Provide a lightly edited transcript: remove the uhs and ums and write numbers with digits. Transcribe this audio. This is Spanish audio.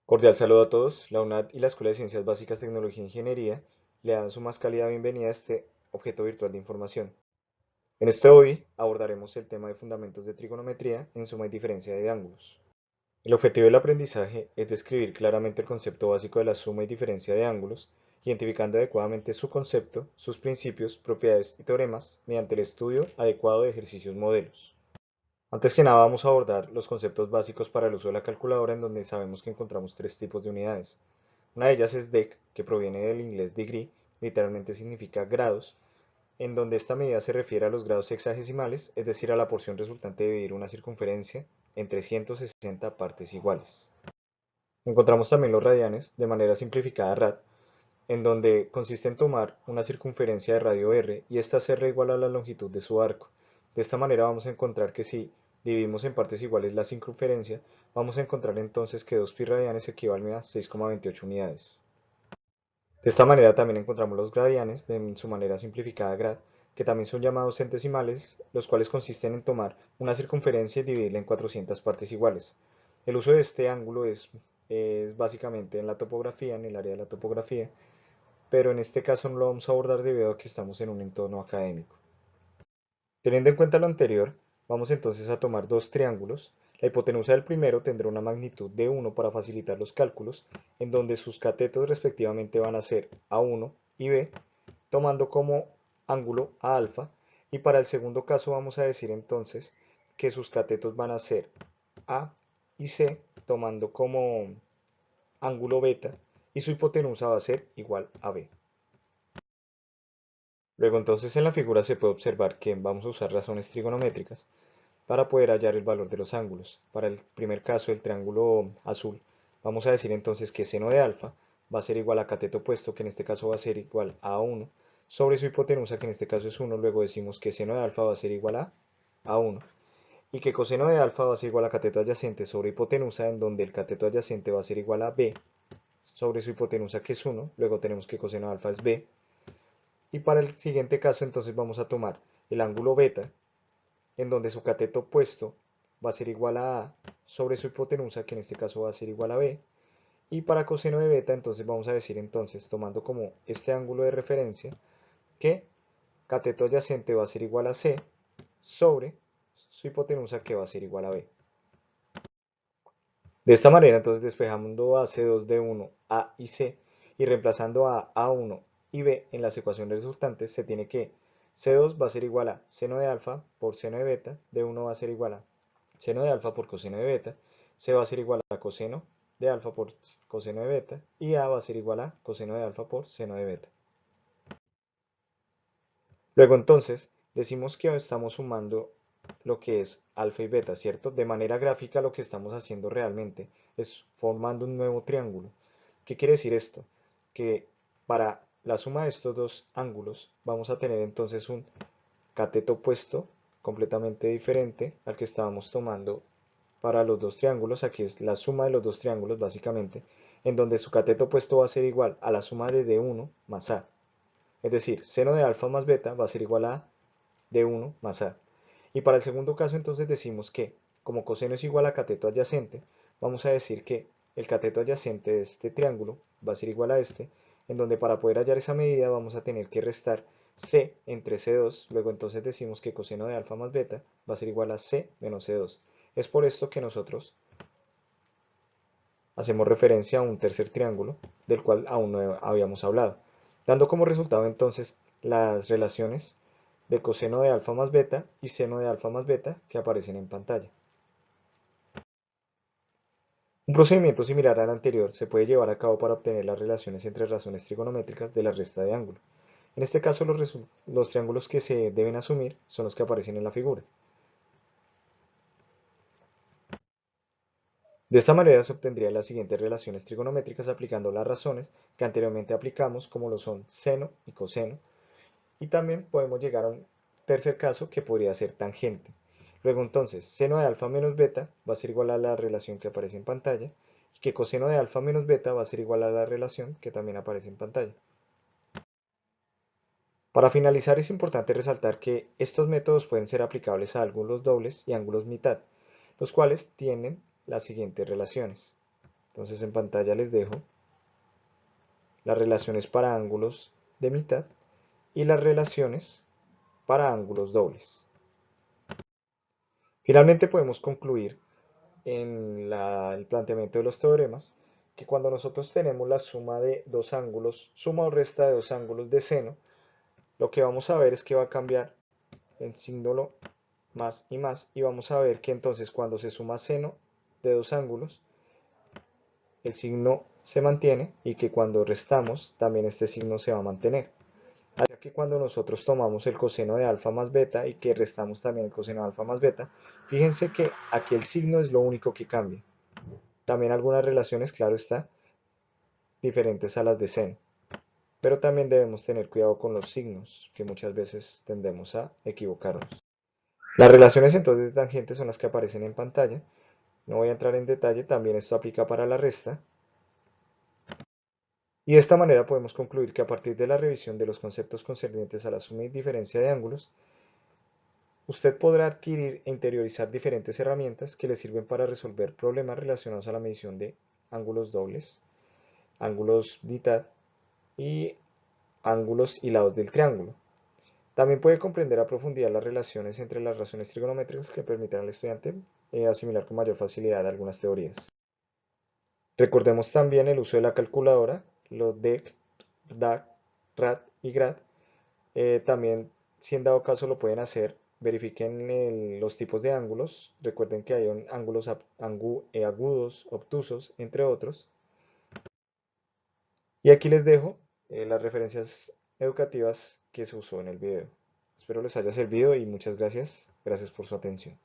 Cordial saludo a todos. La UNAD y la Escuela de Ciencias Básicas, Tecnología e Ingeniería le dan su más cálida bienvenida a este objeto virtual de información. En este hoy abordaremos el tema de fundamentos de trigonometría en suma y diferencia de ángulos. El objetivo del aprendizaje es describir claramente el concepto básico de la suma y diferencia de ángulos, identificando adecuadamente su concepto, sus principios, propiedades y teoremas mediante el estudio adecuado de ejercicios modelos. Antes que nada vamos a abordar los conceptos básicos para el uso de la calculadora, en donde sabemos que encontramos tres tipos de unidades. Una de ellas es dec, que proviene del inglés degree, literalmente significa grados, en donde esta medida se refiere a los grados sexagesimales, es decir, a la porción resultante de dividir una circunferencia en 360 partes iguales. Encontramos también los radianes, de manera simplificada rad, en donde consiste en tomar una circunferencia de radio r y esta hacerla igual a la longitud de su arco. De esta manera vamos a encontrar que si dividimos en partes iguales la circunferencia, vamos a encontrar entonces que 2 pi radianes equivalen a 6,28 unidades. De esta manera también encontramos los gradianes, de su manera simplificada grad, que también son llamados centesimales, los cuales consisten en tomar una circunferencia y dividirla en 400 partes iguales. El uso de este ángulo es básicamente en la topografía, en el área de la topografía, pero en este caso no lo vamos a abordar debido a que estamos en un entorno académico. Teniendo en cuenta lo anterior, vamos entonces a tomar dos triángulos. La hipotenusa del primero tendrá una magnitud de 1 para facilitar los cálculos, en donde sus catetos respectivamente van a ser A1 y B, tomando como ángulo a alfa, y para el segundo caso vamos a decir entonces que sus catetos van a ser A y C, tomando como ángulo beta, y su hipotenusa va a ser igual a B. Luego entonces en la figura se puede observar que vamos a usar razones trigonométricas para poder hallar el valor de los ángulos. Para el primer caso, el triángulo azul, vamos a decir entonces que seno de alfa va a ser igual a cateto opuesto, que en este caso va a ser igual a 1, sobre su hipotenusa, que en este caso es 1, luego decimos que seno de alfa va a ser igual a 1, y que coseno de alfa va a ser igual a cateto adyacente sobre hipotenusa, en donde el cateto adyacente va a ser igual a b, sobre su hipotenusa que es 1, luego tenemos que coseno de alfa es b, y para el siguiente caso entonces vamos a tomar el ángulo beta, en donde su cateto opuesto va a ser igual a sobre su hipotenusa, que en este caso va a ser igual a b, y para coseno de beta entonces vamos a decir entonces, tomando como este ángulo de referencia, que cateto adyacente va a ser igual a c sobre su hipotenusa, que va a ser igual a b. De esta manera entonces despejando a C2 de 1, A y C, y reemplazando a A1 y B en las ecuaciones resultantes, se tiene que C2 va a ser igual a seno de alfa por seno de beta, de 1 va a ser igual a seno de alfa por coseno de beta, C va a ser igual a coseno de alfa por coseno de beta, y A va a ser igual a coseno de alfa por seno de beta. Luego entonces decimos que estamos sumando lo que es alfa y beta, ¿cierto? De manera gráfica lo que estamos haciendo realmente es formando un nuevo triángulo. ¿Qué quiere decir esto? Que para la suma de estos dos ángulos vamos a tener entonces un cateto opuesto completamente diferente al que estábamos tomando para los dos triángulos. Aquí es la suma de los dos triángulos básicamente, en donde su cateto opuesto va a ser igual a la suma de D1 más A. Es decir, seno de alfa más beta va a ser igual a D1 más A. Y para el segundo caso entonces decimos que, como coseno es igual a cateto adyacente, vamos a decir que el cateto adyacente de este triángulo va a ser igual a este, en donde para poder hallar esa medida vamos a tener que restar C entre C2, luego entonces decimos que coseno de alfa más beta va a ser igual a C menos C2. Es por esto que nosotros hacemos referencia a un tercer triángulo, del cual aún no habíamos hablado, dando como resultado entonces las relaciones de coseno de alfa más beta y seno de alfa más beta que aparecen en pantalla. Un procedimiento similar al anterior se puede llevar a cabo para obtener las relaciones entre razones trigonométricas de la resta de ángulo. En este caso los triángulos que se deben asumir son los que aparecen en la figura. De esta manera se obtendrían las siguientes relaciones trigonométricas aplicando las razones que anteriormente aplicamos, como lo son seno y coseno, y también podemos llegar a un tercer caso que podría ser tangente. Luego entonces, seno de alfa menos beta va a ser igual a la relación que aparece en pantalla, y que coseno de alfa menos beta va a ser igual a la relación que también aparece en pantalla. Para finalizar es importante resaltar que estos métodos pueden ser aplicables a ángulos dobles y ángulos mitad, los cuales tienen las siguientes relaciones. Entonces en pantalla les dejo las relaciones para ángulos de mitad y las relaciones para ángulos dobles. Finalmente podemos concluir en el planteamiento de los teoremas que cuando nosotros tenemos la suma de dos ángulos, suma o resta de dos ángulos de seno, lo que vamos a ver es que va a cambiar el signo más y más, y vamos a ver que entonces cuando se suma seno de dos ángulos, el signo se mantiene, y que cuando restamos también este signo se va a mantener. Así que cuando nosotros tomamos el coseno de alfa más beta y que restamos también el coseno de alfa más beta, fíjense que aquí el signo es lo único que cambia. También algunas relaciones, claro está, diferentes a las de seno. Pero también debemos tener cuidado con los signos, que muchas veces tendemos a equivocarnos. Las relaciones entonces de tangentes son las que aparecen en pantalla. No voy a entrar en detalle, también esto aplica para la resta. Y de esta manera podemos concluir que a partir de la revisión de los conceptos concernientes a la suma y diferencia de ángulos, usted podrá adquirir e interiorizar diferentes herramientas que le sirven para resolver problemas relacionados a la medición de ángulos dobles, ángulos mitad y ángulos y lados del triángulo. También puede comprender a profundidad las relaciones entre las razones trigonométricas que permitan al estudiante asimilar con mayor facilidad algunas teorías. Recordemos también el uso de la calculadora, los DEC, DAC, RAD y GRAD. También, si en dado caso lo pueden hacer, verifiquen los tipos de ángulos. Recuerden que hay ángulos agudos, obtusos, entre otros. Y aquí les dejo las referencias educativas que se usó en el video. Espero les haya servido y muchas gracias. Gracias por su atención.